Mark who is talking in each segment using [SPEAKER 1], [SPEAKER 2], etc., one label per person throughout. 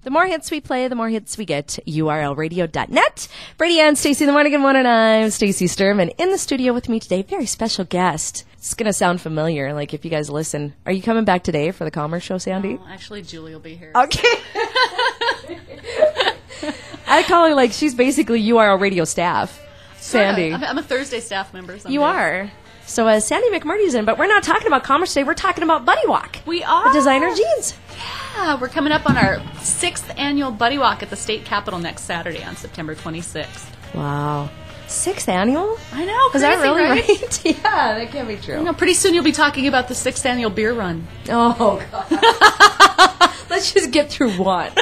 [SPEAKER 1] The more hits we play, the more hits we get. URLradio.net. Brady and Stacy in the morning, and I'm Stacy Sturm. And in the studio with me today, very special guest. It's going to sound familiar, like if you guys listen. Are you coming back today for the Commerce Show, Sandy?
[SPEAKER 2] No, actually, Julie will be here.
[SPEAKER 1] Okay. I call her like she's basically URL Radio staff. Sandy.
[SPEAKER 2] I'm a Thursday staff member.
[SPEAKER 1] You are. So Sandy McMerty's in, but we're not talking about Commerce today. We're talking about Buddy Walk.
[SPEAKER 2] We are.
[SPEAKER 1] The designer jeans.
[SPEAKER 2] Yeah, we're coming up on our 6th annual Buddy Walk at the State Capitol next Saturday on September 26th.
[SPEAKER 1] Wow. 6th annual?
[SPEAKER 2] I know, crazy,
[SPEAKER 1] is that really
[SPEAKER 2] right?
[SPEAKER 1] Yeah, that can't be true.
[SPEAKER 2] You know, pretty soon you'll be talking about the 6th annual beer run.
[SPEAKER 1] Oh, God. Let's just get through one.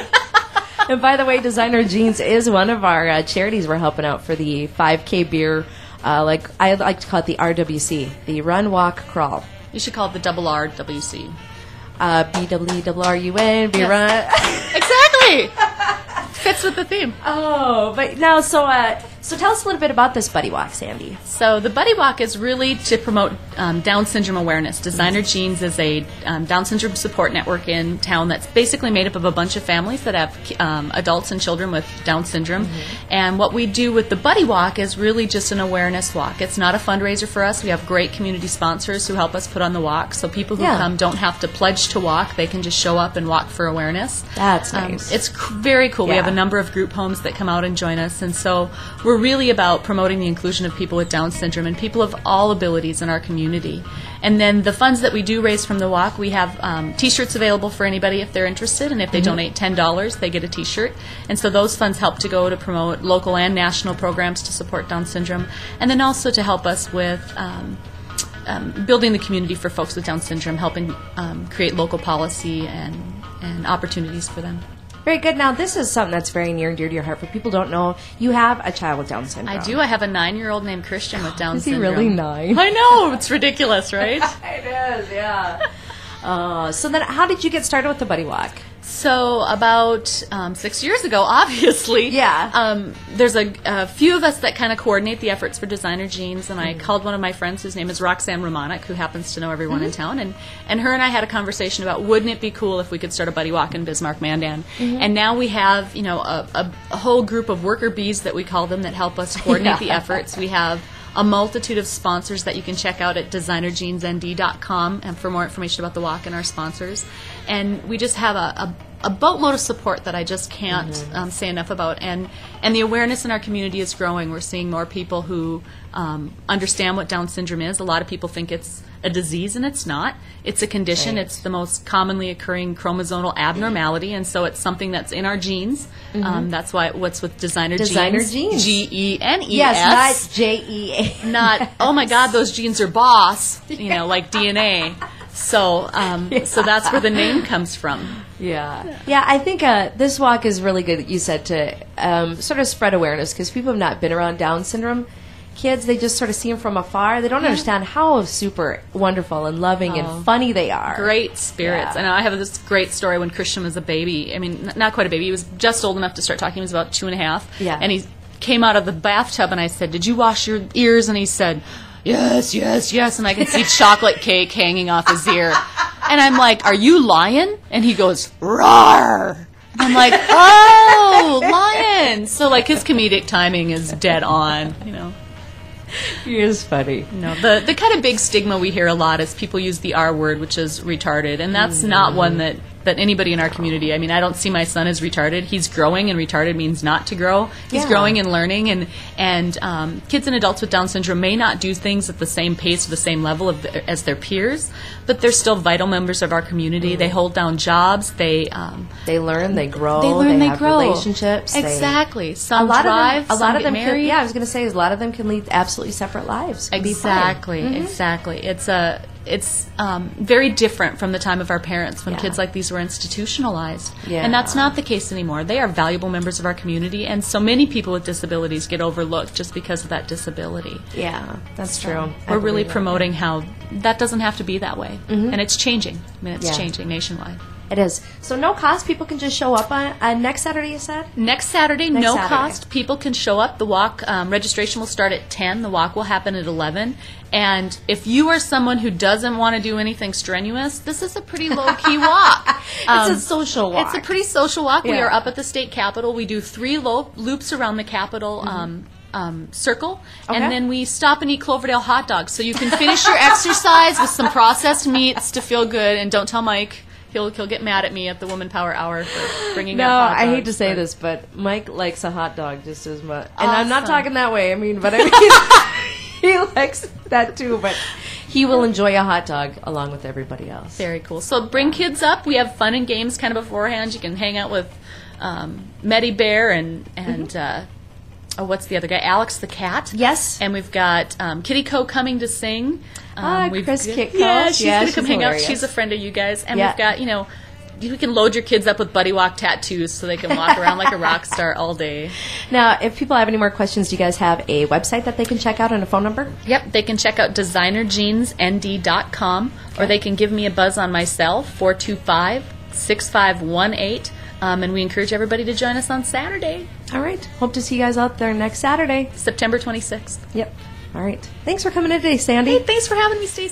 [SPEAKER 1] And by the way, Designer Jeans is one of our charities we're helping out for the 5K beer. Like I like to call it the RWC, the Run, Walk, Crawl.
[SPEAKER 2] You should call it the double RWC.
[SPEAKER 1] BWRUN, beer run.
[SPEAKER 2] Exactly. Fits with the theme.
[SPEAKER 1] Oh, but now, so tell us a little bit about this Buddy Walk, Sandy.
[SPEAKER 2] So the Buddy Walk is really to promote Down syndrome awareness. Designer Jeans is a Down syndrome support network in town that's basically made up of a bunch of families that have adults and children with Down syndrome. Mm-hmm. And what we do with the Buddy Walk is really just an awareness walk. It's not a fundraiser for us. We have great community sponsors who help us put on the walk. So people who come don't have to pledge to walk. They can just show up and walk for awareness.
[SPEAKER 1] That's nice.
[SPEAKER 2] It's very cool.
[SPEAKER 1] Yeah.
[SPEAKER 2] We have a number of group homes that come out and join us. And so we're really about promoting the inclusion of people with Down syndrome and people of all abilities in our community. And then the funds that we do raise from the walk, we have T-shirts available for anybody if they're interested, and if they donate $10, they get a T-shirt. And so those funds help to go to promote local and national programs to support Down syndrome, and then also to help us with building the community for folks with Down syndrome, helping create local policy and opportunities for them.
[SPEAKER 1] Very good. Now, this is something that's very near and dear to your heart. For people who don't know, you have a child with Down syndrome.
[SPEAKER 2] I do. I have a 9-year-old named Christian with Down syndrome.
[SPEAKER 1] Is he really 9?
[SPEAKER 2] I know. It's ridiculous, right?
[SPEAKER 1] It is, yeah. So then how did you get started with the Buddy Walk?
[SPEAKER 2] So about 6 years ago, obviously.
[SPEAKER 1] Yeah.
[SPEAKER 2] There's a few of us that kind of coordinate the efforts for Designer Jeans, and I called one of my friends whose name is Roxanne Romanek, who happens to know everyone in town, and her and I had a conversation about wouldn't it be cool if we could start a Buddy Walk in Bismarck, Mandan. And now we have, you know, a whole group of worker bees that we call them that help us coordinate the efforts. We have a multitude of sponsors that you can check out at designerjeansnd.com and for more information about the walk and our sponsors. And we just have a boatload of support that I just can't say enough about. And the awareness in our community is growing. We're seeing more people who understand what Down syndrome is. A lot of people think it's a disease, and it's not. It's a condition. Right. It's the most commonly occurring chromosomal abnormality, and so it's something that's in our genes. That's why what's with Designer Jeans. Genes. Yes,
[SPEAKER 1] not J-E-A.
[SPEAKER 2] Not, oh my God, those genes are boss, you know, like DNA. So so that's where the name comes from.
[SPEAKER 1] Yeah, I think this walk is really good, you said, to sort of spread awareness, because people have not been around Down syndrome kids. They just sort of see them from afar. They don't understand how super wonderful and loving and funny they are.
[SPEAKER 2] Great spirits.
[SPEAKER 1] Yeah.
[SPEAKER 2] And I have this great story when Christian was a baby. I mean, not quite a baby. He was just old enough to start talking. He was about 2.5.
[SPEAKER 1] Yeah.
[SPEAKER 2] And he came out of the bathtub, and I said, "Did you wash your ears?" And he said, "Yes, yes, yes." And I could see chocolate cake hanging off his ear. And I'm like, "Are you lying?" And he goes, "Roar." And I'm like, "Oh, lion." So, like, his comedic timing is dead on, you know.
[SPEAKER 1] He is funny.
[SPEAKER 2] No, the kind of big stigma we hear a lot is people use the R word, which is retarded, and that's not one that anybody in our community, I mean, I don't see my son as retarded. He's growing, and retarded means not to grow. He's growing and learning, and kids and adults with Down syndrome may not do things at the same pace or the same level as their peers, but they're still vital members of our community. They hold down jobs. They
[SPEAKER 1] learn, they grow.
[SPEAKER 2] They
[SPEAKER 1] have
[SPEAKER 2] grow.
[SPEAKER 1] relationships.
[SPEAKER 2] Some drive, some get married.
[SPEAKER 1] I was going to say, a lot of them can lead absolutely separate lives.
[SPEAKER 2] Exactly. It's very different from the time of our parents when kids like these were institutionalized. Yeah. And that's not the case anymore. They are valuable members of our community, and so many people with disabilities get overlooked just because of that disability.
[SPEAKER 1] Yeah, that's true.
[SPEAKER 2] We're really promoting how that doesn't have to be that way. And it's changing. I mean, it's changing nationwide.
[SPEAKER 1] It is. So no cost. People can just show up on next Saturday, you said?
[SPEAKER 2] Next Saturday, no
[SPEAKER 1] Saturday.
[SPEAKER 2] cost. People can show up. The walk registration will start at 10. The walk will happen at 11. And if you are someone who doesn't want to do anything strenuous, this is a pretty low-key walk.
[SPEAKER 1] It's a social walk.
[SPEAKER 2] It's a pretty social walk. We
[SPEAKER 1] Yeah.
[SPEAKER 2] are up at the state capitol. We do 3 loops around the capitol circle,
[SPEAKER 1] Okay.
[SPEAKER 2] and then we stop and eat Cloverdale hot dogs. So you can finish your exercise with some processed meats to feel good. And don't tell Mike. He'll get mad at me at the Woman Power Hour for bringing
[SPEAKER 1] No,
[SPEAKER 2] up hot dogs.
[SPEAKER 1] I hate to say
[SPEAKER 2] but-
[SPEAKER 1] this, but Mike likes a hot dog just as much. And I'm not
[SPEAKER 2] Awesome.
[SPEAKER 1] talking that way. I mean, but I mean, he likes that too. But he will enjoy a hot dog along with everybody else.
[SPEAKER 2] Very cool. So bring kids up. We have fun and games kind of beforehand. You can hang out with Meddy Bear and what's the other guy? Alex the cat.
[SPEAKER 1] Yes.
[SPEAKER 2] And we've got Kitty Co coming to sing.
[SPEAKER 1] Chris Kitco.
[SPEAKER 2] Yeah, she's
[SPEAKER 1] Yeah,
[SPEAKER 2] going to come
[SPEAKER 1] she's
[SPEAKER 2] hang out.
[SPEAKER 1] hilarious.
[SPEAKER 2] She's a friend of you guys. And
[SPEAKER 1] Yeah.
[SPEAKER 2] we've got, you can load your kids up with Buddy Walk tattoos so they can walk around like a rock star all day.
[SPEAKER 1] Now, if people have any more questions, do you guys have a website that they can check out and a phone number?
[SPEAKER 2] Yep, they can check out designerjeansnd.com, or they can give me a buzz on my cell, 425-6518. And we encourage everybody to join us on Saturday,
[SPEAKER 1] All right. Hope to see you guys out there next Saturday.
[SPEAKER 2] September 26th.
[SPEAKER 1] Yep. All right. Thanks for coming in today, Sandy.
[SPEAKER 2] Hey, thanks for having me, Stacy.